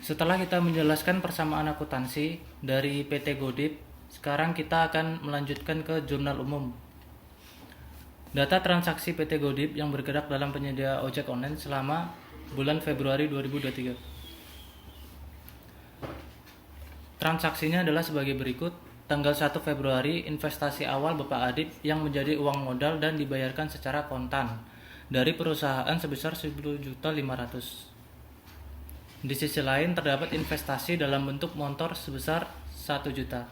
Setelah kita menjelaskan persamaan akuntansi dari PT Godip, sekarang kita akan melanjutkan ke jurnal umum. Data transaksi PT Godip yang bergerak dalam penyedia ojek online selama bulan Februari 2023. Transaksinya adalah sebagai berikut. Tanggal 1 Februari, investasi awal Bapak Adip yang menjadi uang modal dan dibayarkan secara kontan dari perusahaan sebesar 10.500.000. Di sisi lain terdapat investasi dalam bentuk motor sebesar 1 juta.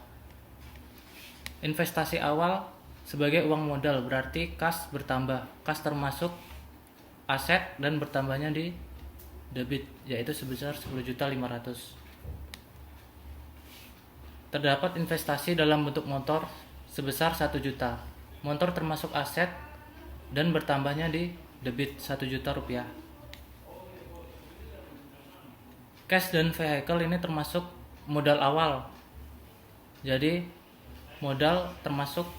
Investasi awal sebagai uang modal berarti kas bertambah. Kas termasuk aset dan bertambahnya di debit, yaitu sebesar 10.500.000. Terdapat investasi dalam bentuk motor sebesar 1 juta. Motor termasuk aset dan bertambahnya di debit 1 juta rupiah. Cash dan vehicle ini termasuk modal awal. Jadi modal termasuk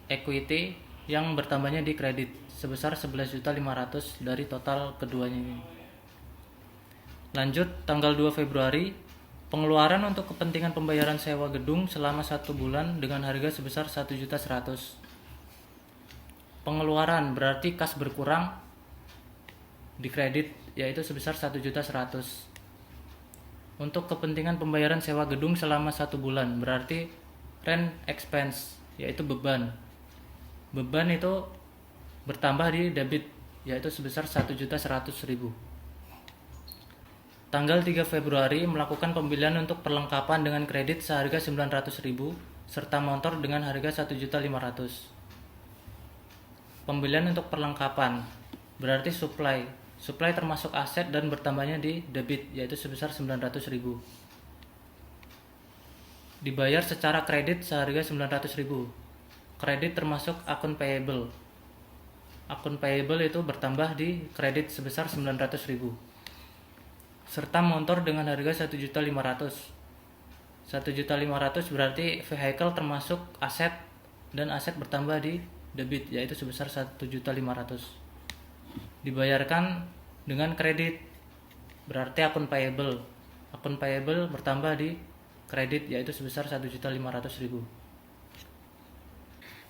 equity yang bertambahnya di kredit sebesar 11.500.000 dari total keduanya ini. Lanjut, tanggal 2 Februari, pengeluaran untuk kepentingan pembayaran sewa gedung selama 1 bulan dengan harga sebesar 1.100.000. Pengeluaran berarti kas berkurang di kredit, yaitu sebesar 1.100.000. Untuk kepentingan pembayaran sewa gedung selama 1 bulan berarti rent expense, yaitu beban. Beban itu bertambah di debit, yaitu sebesar 1.100.000. Tanggal 3 Februari melakukan pembelian untuk perlengkapan dengan kredit seharga 900.000 serta motor dengan harga 1.500.000. Pembelian untuk perlengkapan berarti supply. Supply termasuk aset dan bertambahnya di debit, yaitu sebesar 900.000. Dibayar secara kredit seharga 900.000. Kredit termasuk akun payable. Akun payable itu bertambah di kredit sebesar 900.000. Serta motor dengan harga 1.500.000. 1.500.000 berarti vehicle termasuk aset dan aset bertambah di debit, yaitu sebesar 1.500.000. Dibayarkan dengan kredit berarti akun payable. Akun payable bertambah di kredit, yaitu sebesar 1.500.000.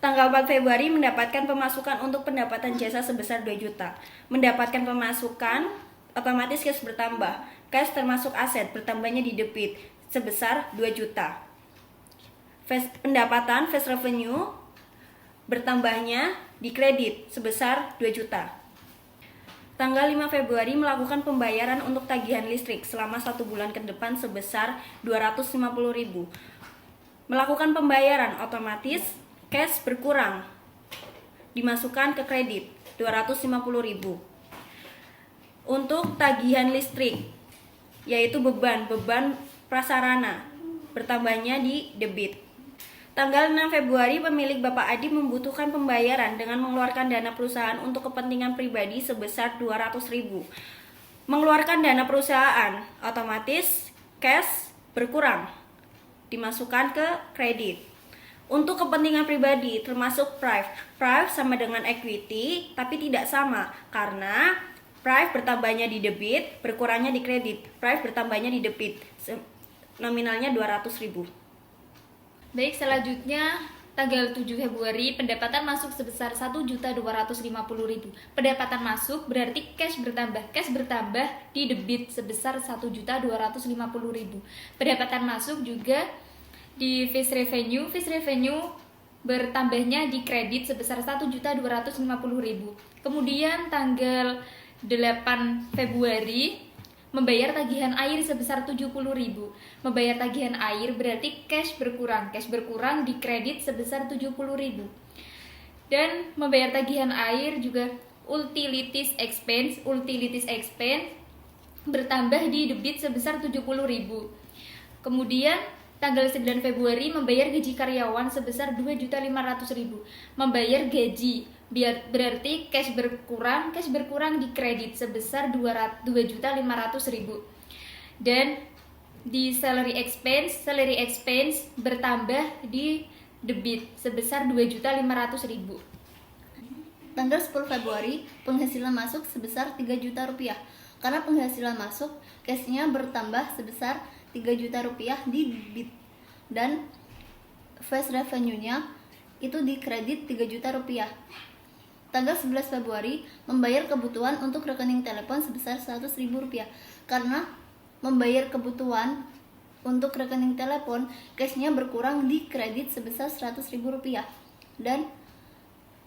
Tanggal 4 Februari mendapatkan pemasukan untuk pendapatan jasa sebesar 2 juta. Mendapatkan pemasukan, otomatis cash bertambah. Cash termasuk aset, bertambahnya di debit sebesar 2 juta. Pendapatan fast revenue bertambahnya di kredit sebesar 2 juta. Tanggal 5 Februari melakukan pembayaran untuk tagihan listrik selama 1 bulan ke depan sebesar 250.000. Melakukan pembayaran otomatis cash berkurang, dimasukkan ke kredit 250.000. Untuk tagihan listrik, yaitu beban prasarana, bertambahnya di debit. Tanggal 6 Februari pemilik Bapak Adi membutuhkan pembayaran dengan mengeluarkan dana perusahaan untuk kepentingan pribadi sebesar 200.000. Mengeluarkan dana perusahaan, otomatis cash berkurang, dimasukkan ke kredit. Untuk kepentingan pribadi termasuk prive sama dengan equity tapi tidak sama karena prive bertambahnya di debit, berkurangnya di kredit. Prive bertambahnya di debit, nominalnya 200.000. Baik, selanjutnya tanggal 7 Februari pendapatan masuk sebesar 1.250.000. Pendapatan masuk berarti cash bertambah. Cash bertambah di debit sebesar 1.250.000. Pendapatan masuk juga di face revenue. Face revenue bertambahnya di kredit sebesar 1.250.000. Kemudian tanggal 8 Februari membayar tagihan air sebesar 70.000. Membayar tagihan air berarti cash berkurang. Cash berkurang di kredit sebesar 70.000. Dan membayar tagihan air juga utilities expense bertambah di debit sebesar 70.000. Kemudian tanggal 9 Februari membayar gaji karyawan sebesar 2.500.000. Membayar gaji berarti cash berkurang di kredit sebesar 2.500.000. Dan di salary expense bertambah di debit sebesar 2.500.000. Tanggal 10 Februari penghasilan masuk sebesar 3 juta rupiah. Karena penghasilan masuk, cashnya bertambah sebesar 3 juta rupiah di debit dan fast revenue-nya itu di kredit 3 juta rupiah. Tanggal 11 Februari membayar kebutuhan untuk rekening telepon sebesar 100.000 rupiah. Karena membayar kebutuhan untuk rekening telepon, cashnya berkurang di kredit sebesar 100.000 rupiah dan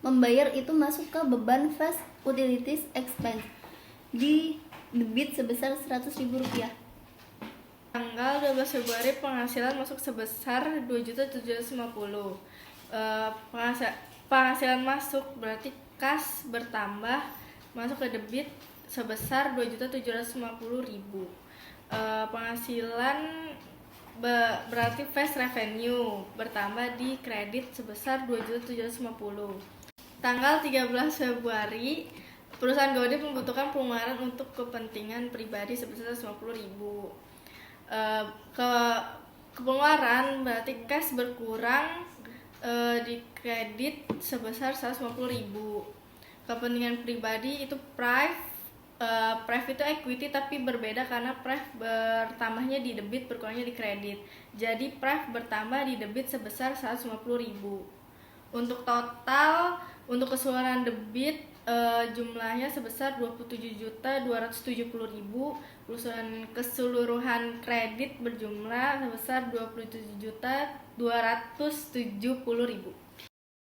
membayar itu masuk ke beban fast utilities expense di debit sebesar 100.000 rupiah. Tanggal 12 Februari penghasilan masuk sebesar 2.750.000. Penghasilan masuk berarti kas bertambah masuk ke debit sebesar 2.750.000. Penghasilan berarti fast revenue bertambah di kredit sebesar 2.750.000. Tanggal 13 Februari perusahaan Gaudi membutuhkan pengeluaran untuk kepentingan pribadi sebesar 50.000. Pengeluaran berarti cash berkurang di kredit sebesar 150.000. Kepentingan pribadi itu pref itu equity tapi berbeda karena pref bertambahnya di debit berkurangnya di kredit. Jadi pref bertambah di debit sebesar 150.000. Untuk total untuk keseluruhan debit jumlahnya sebesar 27.270.000. Keseluruhan kredit berjumlah sebesar 27.270.000.